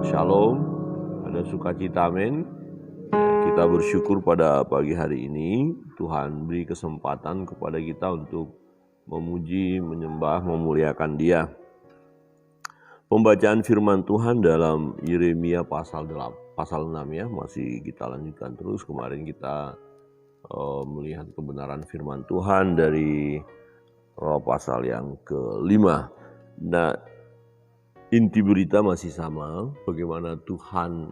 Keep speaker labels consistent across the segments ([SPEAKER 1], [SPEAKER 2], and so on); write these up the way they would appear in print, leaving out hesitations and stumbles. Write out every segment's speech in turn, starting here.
[SPEAKER 1] Shalom, ada sukacita, amin. Kita bersyukur pada pagi hari ini Tuhan beri kesempatan kepada kita untuk memuji, menyembah, memuliakan Dia. Pembacaan firman Tuhan dalam Yeremia pasal 6 ya, masih kita lanjutkan terus. Kemarin kita melihat kebenaran firman Tuhan dari pasal yang ke-5. Nah, inti berita masih sama, bagaimana Tuhan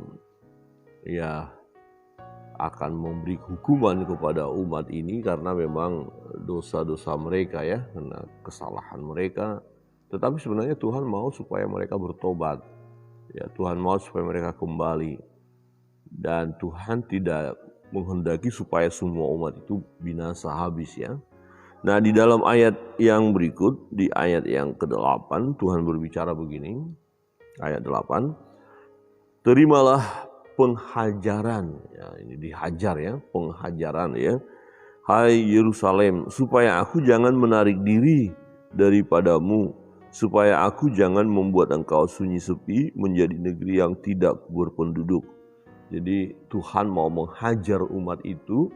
[SPEAKER 1] akan memberi hukuman kepada umat ini karena memang dosa-dosa mereka ya, karena kesalahan mereka. Tetapi sebenarnya Tuhan mau supaya mereka bertobat. Ya, Tuhan mau supaya mereka kembali. Dan Tuhan tidak menghendaki supaya semua umat itu binasa habis ya. Nah, di dalam ayat yang berikut, di ayat yang ke-8, Tuhan berbicara begini, ayat 8, terimalah penghajaran, ya, ini dihajar ya, penghajaran ya, hai Yerusalem, supaya aku jangan menarik diri daripadamu, supaya aku jangan membuat engkau sunyi sepi menjadi negeri yang tidak berpenduduk. Jadi Tuhan mau menghajar umat itu,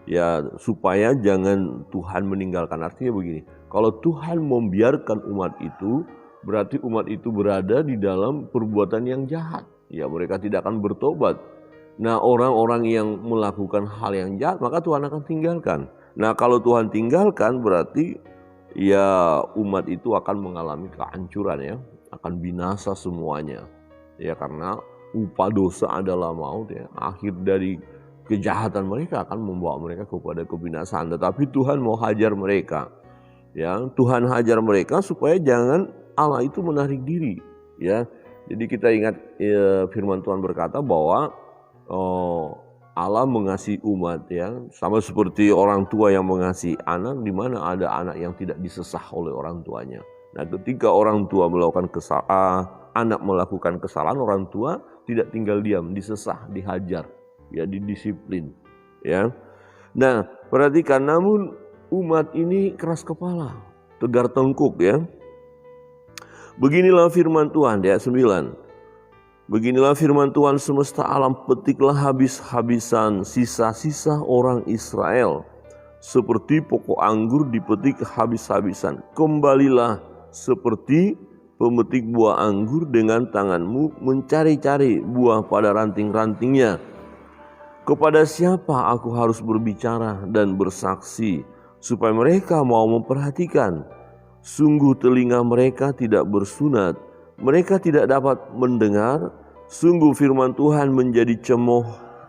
[SPEAKER 1] ya, supaya jangan Tuhan meninggalkan. Artinya begini, kalau Tuhan membiarkan umat itu, berarti umat itu berada di dalam perbuatan yang jahat. Ya, mereka tidak akan bertobat. Nah, orang-orang yang melakukan hal yang jahat, maka Tuhan akan tinggalkan. Nah, kalau Tuhan tinggalkan, berarti ya umat itu akan mengalami kehancuran ya, akan binasa semuanya. Ya, karena upah dosa adalah maut ya. Akhir dari kejahatan mereka akan membawa mereka kepada kebinasaan. Tetapi Tuhan mau hajar mereka. Ya, Tuhan hajar mereka supaya jangan Allah itu menarik diri. Ya, jadi kita ingat firman Tuhan berkata bahwa Allah mengasihi umat ya, sama seperti orang tua yang mengasihi anak, di mana ada anak yang tidak disesah oleh orang tuanya. Nah, ketika orang tua melakukan kesalahan, anak melakukan kesalahan, orang tua tidak tinggal diam, disesah, dihajar. Ya, didisiplin ya. Nah, perhatikan, namun umat ini keras kepala, tegar tengkuk ya. Beginilah firman Tuhan ya, 9. Beginilah firman Tuhan semesta alam, petiklah habis-habisan sisa-sisa orang Israel, seperti pokok anggur dipetik habis-habisan. Kembalilah seperti pemetik buah anggur dengan tanganmu mencari-cari buah pada ranting-rantingnya. Kepada siapa aku harus berbicara dan bersaksi supaya mereka mau memperhatikan? Sungguh telinga mereka tidak bersunat, mereka tidak dapat mendengar. Sungguh firman Tuhan menjadi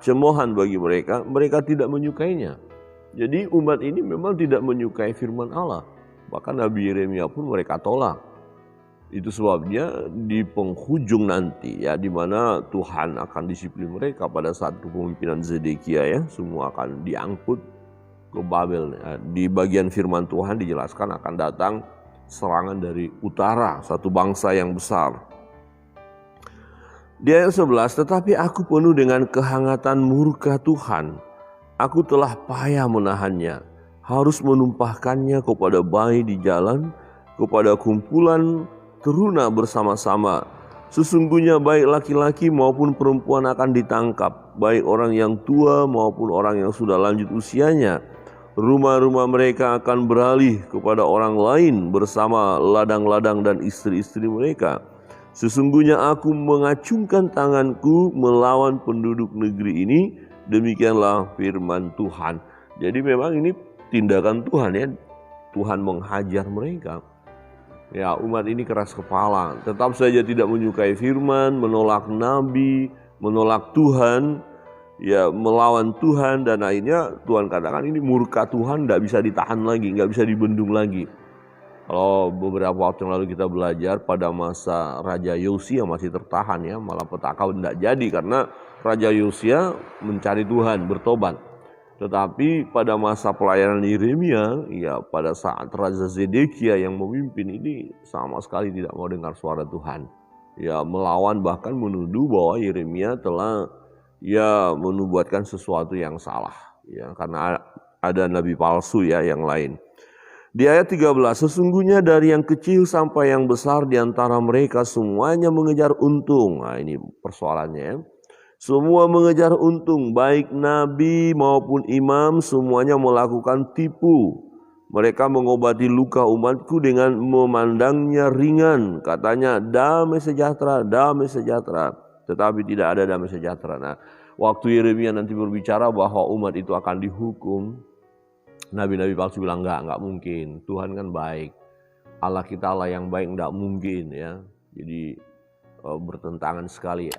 [SPEAKER 1] cemoohan bagi mereka, mereka tidak menyukainya. Jadi umat ini memang tidak menyukai firman Allah. Bahkan Nabi Yeremia pun mereka tolak. Itu sebabnya di penghujung nanti ya, di mana Tuhan akan disiplin mereka pada saat kepemimpinan Zedekia ya, semua akan diangkut ke Babel. Di bagian firman Tuhan dijelaskan akan datang serangan dari utara, satu bangsa yang besar. Di ayat 11, tetapi aku penuh dengan kehangatan murka Tuhan. Aku telah payah menahannya, harus menumpahkannya kepada bayi di jalan, kepada kumpulan teruna bersama-sama. Sesungguhnya baik laki-laki maupun perempuan akan ditangkap, baik orang yang tua maupun orang yang sudah lanjut usianya. Rumah-rumah mereka akan beralih kepada orang lain bersama ladang-ladang dan istri-istri mereka. Sesungguhnya aku mengacungkan tanganku melawan penduduk negeri ini, demikianlah firman Tuhan. Jadi memang ini tindakan Tuhan ya, Tuhan menghajar mereka. Ya, umat ini keras kepala, tetap saja tidak menyukai firman, menolak nabi, menolak Tuhan, ya, melawan Tuhan, dan akhirnya Tuhan katakan ini murka Tuhan, tidak bisa ditahan lagi, nggak bisa dibendung lagi. Kalau beberapa waktu yang lalu kita belajar pada masa Raja Yosia masih tertahan ya, malah petaka tidak jadi karena Raja Yosia mencari Tuhan, bertobat. Tetapi pada masa pelayanan Yeremia, ya pada saat Raja Zedekia yang memimpin ini sama sekali tidak mau dengar suara Tuhan. Ya, melawan, bahkan menuduh bahwa Yeremia telah ya menubuatkan sesuatu yang salah. Ya, karena ada nabi palsu ya yang lain. Di ayat 13, sesungguhnya dari yang kecil sampai yang besar di antara mereka semuanya mengejar untung. Nah ini persoalannya ya. Semua mengejar untung, baik nabi maupun imam semuanya melakukan tipu. Mereka mengobati luka umatku dengan memandangnya ringan. Katanya damai sejahtera, tetapi tidak ada damai sejahtera. Nah, waktu Yeremia nanti berbicara bahwa umat itu akan dihukum, nabi-nabi palsu bilang enggak mungkin. Tuhan kan baik. Allah kita Allah yang baik, enggak mungkin ya. Jadi bertentangan sekali ya.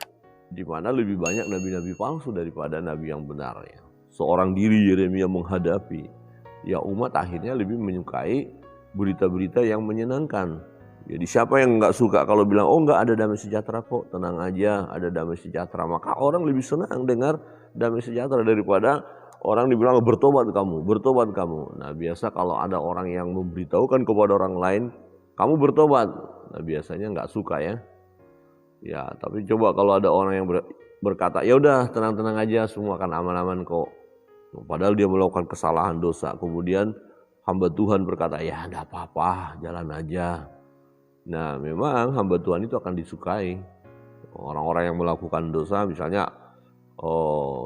[SPEAKER 1] Di mana lebih banyak nabi-nabi palsu daripada nabi yang benar ya. Seorang diri Yeremia menghadapi, ya umat akhirnya lebih menyukai berita-berita yang menyenangkan. Jadi siapa yang enggak suka kalau bilang, oh enggak ada damai sejahtera kok, tenang aja ada damai sejahtera. Maka orang lebih senang dengar damai sejahtera daripada orang dibilang bertobat kamu. Nah biasa kalau ada orang yang memberitahukan kepada orang lain, kamu bertobat. Nah biasanya enggak suka ya. Ya, tapi coba kalau ada orang yang berkata, ya udah tenang-tenang aja, semua akan aman-aman kok. Padahal dia melakukan kesalahan dosa. Kemudian hamba Tuhan berkata, ya enggak apa-apa, jalan aja. Nah, memang hamba Tuhan itu akan disukai. Orang-orang yang melakukan dosa, misalnya,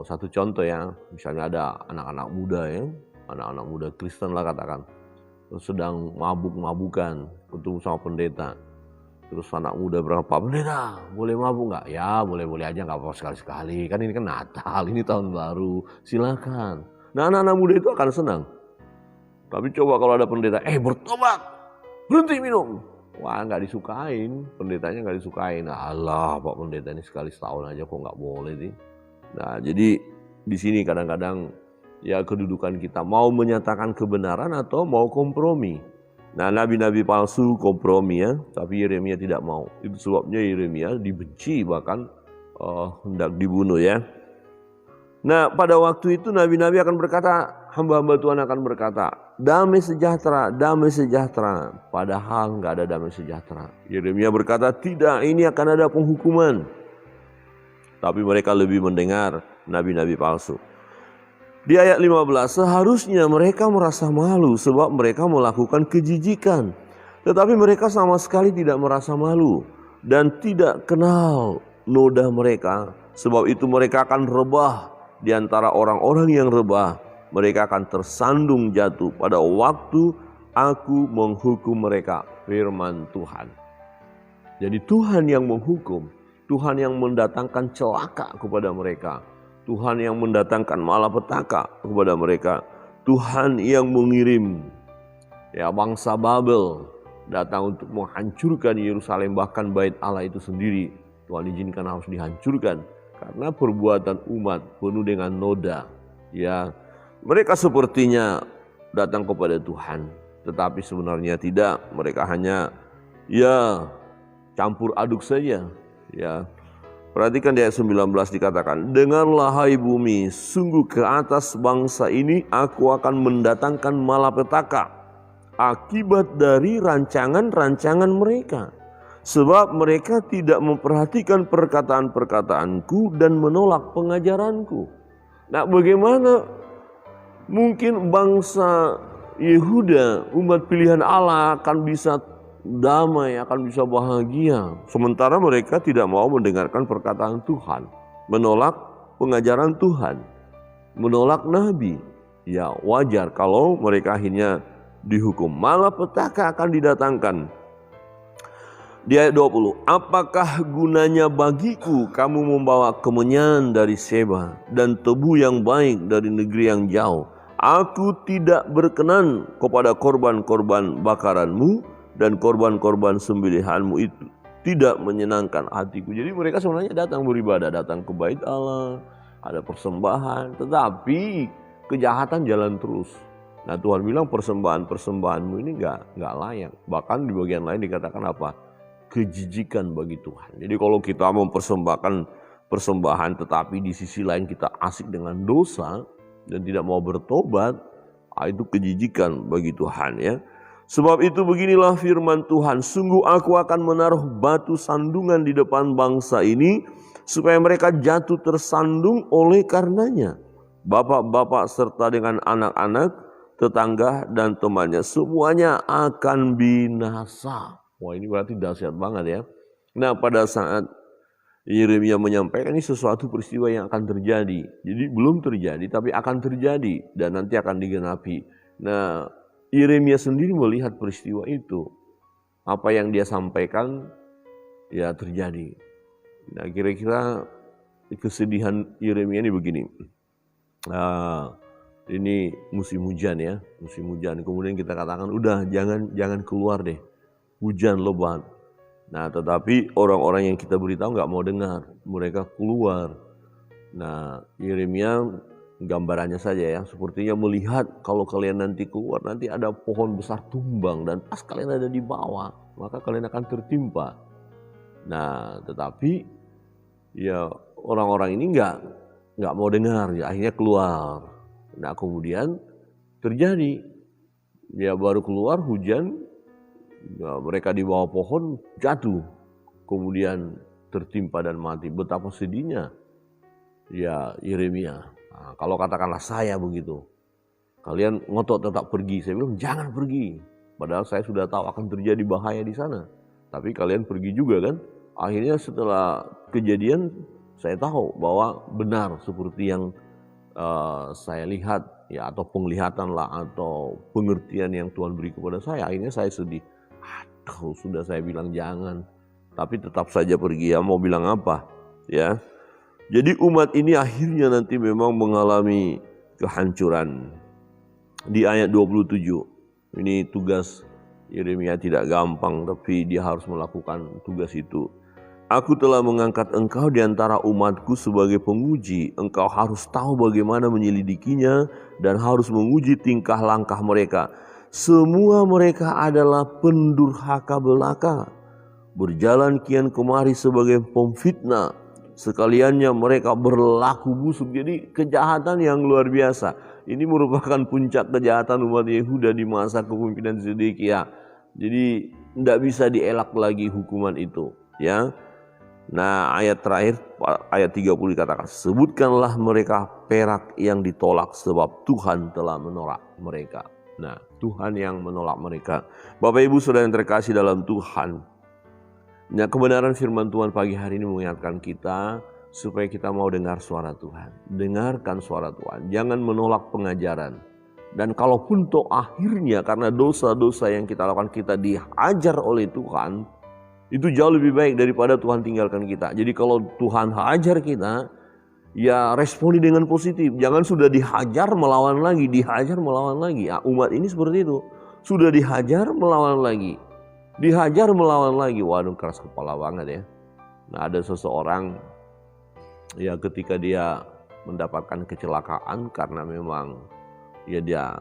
[SPEAKER 1] satu contoh ya, misalnya ada anak-anak muda ya, anak-anak muda Kristen lah katakan, terus sedang mabuk-mabukan, ketemu sama pendeta. Terus anak muda berkata, Pak Pendeta boleh mabuk nggak? Ya boleh-boleh aja, nggak apa-apa sekali-sekali. Kan ini kan Natal, ini tahun baru, silakan. Nah anak-anak muda itu akan senang. Tapi coba kalau ada pendeta, bertobat, berhenti minum. Wah nggak disukain, pendetanya nggak disukain. Nah, Allah Pak Pendeta ini sekali setahun aja kok nggak boleh sih. Nah jadi di sini kadang-kadang ya kedudukan kita mau menyatakan kebenaran atau mau kompromi. Nah nabi-nabi palsu kompromi ya, tapi Yeremia tidak mau. Itu sebabnya Yeremia dibenci bahkan hendak dibunuh ya. Nah pada waktu itu nabi-nabi akan berkata, hamba-hamba Tuhan akan berkata, damai sejahtera. Padahal nggak ada damai sejahtera. Yeremia berkata, tidak, ini akan ada penghukuman. Tapi mereka lebih mendengar nabi-nabi palsu. Di ayat 15, seharusnya mereka merasa malu sebab mereka melakukan kejijikan. Tetapi mereka sama sekali tidak merasa malu dan tidak kenal noda mereka. Sebab itu mereka akan rebah di antara orang-orang yang rebah. Mereka akan tersandung jatuh pada waktu aku menghukum mereka, firman Tuhan. Jadi Tuhan yang menghukum, Tuhan yang mendatangkan celaka kepada mereka. Tuhan yang mendatangkan malapetaka kepada mereka. Tuhan yang mengirim ya bangsa Babel datang untuk menghancurkan Yerusalem, bahkan bait Allah itu sendiri. Tuhan izinkan harus dihancurkan karena perbuatan umat penuh dengan noda. Ya, mereka sepertinya datang kepada Tuhan, tetapi sebenarnya tidak. Mereka hanya ya campur aduk saja. Ya. Perhatikan di ayat 19 dikatakan, dengarlah hai bumi, sungguh ke atas bangsa ini aku akan mendatangkan malapetaka akibat dari rancangan-rancangan mereka. Sebab mereka tidak memperhatikan perkataan-perkataanku dan menolak pengajaranku. Nah bagaimana mungkin bangsa Yehuda, umat pilihan Allah akan bisa damai, akan bisa bahagia. Sementara mereka tidak mau mendengarkan perkataan Tuhan, menolak pengajaran Tuhan, menolak Nabi. Ya wajar kalau mereka akhirnya dihukum. Malapetaka akan didatangkan. Di ayat 20, apakah gunanya bagiku kamu membawa kemenyan dari Seba dan tebu yang baik dari negeri yang jauh? Aku tidak berkenan kepada korban-korban bakaranmu, dan korban-korban sembelihanmu itu tidak menyenangkan hatiku. Jadi mereka sebenarnya datang beribadah, datang ke bait Allah, ada persembahan, tetapi kejahatan jalan terus. Nah Tuhan bilang persembahanmu ini nggak layak. Bahkan di bagian lain dikatakan apa? Kejijikan bagi Tuhan. Jadi kalau kita mempersembahkan persembahan tetapi di sisi lain kita asik dengan dosa dan tidak mau bertobat, itu kejijikan bagi Tuhan ya. Sebab itu beginilah firman Tuhan, sungguh aku akan menaruh batu sandungan di depan bangsa ini, supaya mereka jatuh tersandung oleh karenanya. Bapak-bapak serta dengan anak-anak, tetangga dan temannya semuanya akan binasa. Wah, ini berarti dahsyat banget ya. Nah, pada saat Yeremia menyampaikan ini sesuatu peristiwa yang akan terjadi. Jadi belum terjadi tapi akan terjadi dan nanti akan digenapi. Nah, Yeremia sendiri melihat peristiwa itu. Apa yang dia sampaikan ya terjadi. Nah, kira-kira kesedihan Yeremia ini begini. Ini musim hujan ya, musim hujan. Kemudian kita katakan udah jangan keluar deh, hujan lebat. Nah, tetapi orang-orang yang kita beritahu nggak mau dengar, mereka keluar. Nah, Yeremia gambarannya saja ya, sepertinya melihat kalau kalian nanti keluar, nanti ada pohon besar tumbang dan pas kalian ada di bawah, maka kalian akan tertimpa. Nah, tetapi ya orang-orang ini nggak mau dengar, ya akhirnya keluar. Nah, kemudian terjadi, ya baru keluar hujan, ya, mereka di bawah pohon jatuh, kemudian tertimpa dan mati. Betapa sedihnya ya Yeremia. Nah, kalau katakanlah saya begitu, kalian ngotot tetap pergi, saya bilang jangan pergi. Padahal saya sudah tahu akan terjadi bahaya di sana. Tapi kalian pergi juga kan. Akhirnya setelah kejadian saya tahu bahwa benar seperti yang saya lihat ya, atau penglihatan lah atau pengertian yang Tuhan beri kepada saya. Akhirnya saya sedih. Aduh, sudah saya bilang jangan, tapi tetap saja pergi ya, mau bilang apa ya. Jadi umat ini akhirnya nanti memang mengalami kehancuran. Di ayat 27 ini tugas Yeremia tidak gampang, tapi dia harus melakukan tugas itu. Aku telah mengangkat engkau di antara umatku sebagai penguji. Engkau harus tahu bagaimana menyelidikinya dan harus menguji tingkah langkah mereka. Semua mereka adalah pendurhaka belaka, berjalan kian kemari sebagai pemfitnah. Sekaliannya mereka berlaku busuk. Jadi kejahatan yang luar biasa. Ini merupakan puncak kejahatan umat Yehuda di masa kepemimpinan Zedekia. Jadi tidak bisa dielak lagi hukuman itu ya. Nah, ayat terakhir, ayat 30 dikatakan, sebutkanlah mereka perak yang ditolak sebab Tuhan telah menolak mereka. Nah, Tuhan yang menolak mereka. Bapak Ibu Saudara yang terkasih dalam Tuhan. Nah, kebenaran firman Tuhan pagi hari ini mengingatkan kita supaya kita mau dengar suara Tuhan. Dengarkan suara Tuhan, jangan menolak pengajaran. Dan kalaupun toh akhirnya karena dosa-dosa yang kita lakukan kita dihajar oleh Tuhan, itu jauh lebih baik daripada Tuhan tinggalkan kita. Jadi kalau Tuhan hajar kita, ya responi dengan positif. Jangan sudah dihajar melawan lagi, dihajar melawan lagi. Ya, umat ini seperti itu. Sudah dihajar melawan lagi. Dihajar melawan lagi. Waduh, keras kepala banget ya. Nah, ada seseorang ya ketika dia mendapatkan kecelakaan karena memang ya dia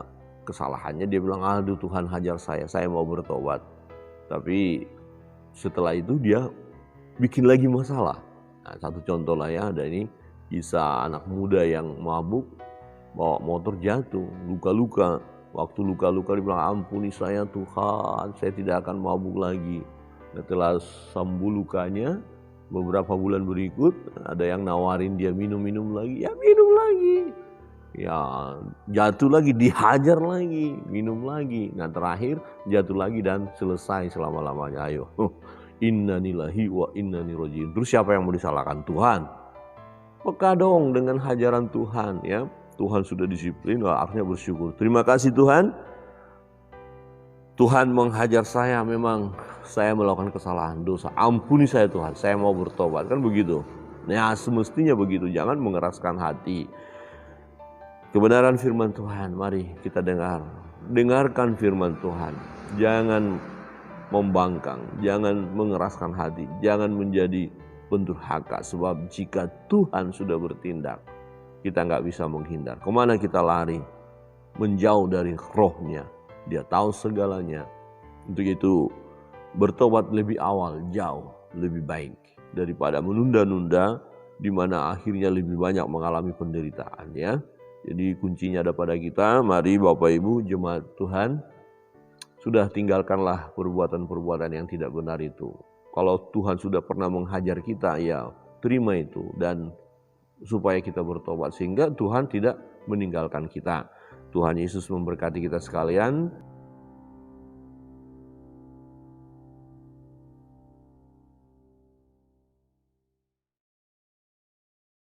[SPEAKER 1] kesalahannya, dia bilang, aduh Tuhan hajar saya mau bertobat. Tapi setelah itu dia bikin lagi masalah. Nah, satu contoh lah ya, ada ini kisah anak muda yang mabuk, bawa motor jatuh, luka-luka. Waktu luka-luka dia bilang, ampuni saya Tuhan, saya tidak akan mabuk lagi. Setelah sembuh lukanya, beberapa bulan berikut ada yang nawarin dia minum-minum lagi, ya minum lagi. Ya jatuh lagi, dihajar lagi, minum lagi. Nah terakhir jatuh lagi dan selesai selama-lamanya. Ayo, innalillahi wa innani rojiun. Terus siapa yang mau disalahkan? Tuhan. Peka dong dengan hajaran Tuhan ya. Tuhan sudah disiplin, artinya bersyukur. Terima kasih Tuhan. Tuhan menghajar saya, memang saya melakukan kesalahan dosa. Ampuni saya Tuhan, saya mau bertobat. Kan begitu. Nah semestinya begitu, jangan mengeraskan hati. Kebenaran firman Tuhan, mari kita dengar. Dengarkan firman Tuhan. Jangan membangkang, jangan mengeraskan hati, jangan menjadi pendurhaka. Sebab jika Tuhan sudah bertindak, kita nggak bisa menghindar. Kemana kita lari? Menjauh dari rohnya. Dia tahu segalanya. Untuk itu, bertobat lebih awal, jauh lebih baik daripada menunda-nunda, di mana akhirnya lebih banyak mengalami penderitaan ya. Jadi kuncinya ada pada kita. Mari Bapak Ibu jemaat Tuhan, sudah tinggalkanlah perbuatan-perbuatan yang tidak benar itu. Kalau Tuhan sudah pernah menghajar kita, ya terima itu dan supaya kita bertobat sehingga Tuhan tidak meninggalkan kita. Tuhan Yesus memberkati kita sekalian.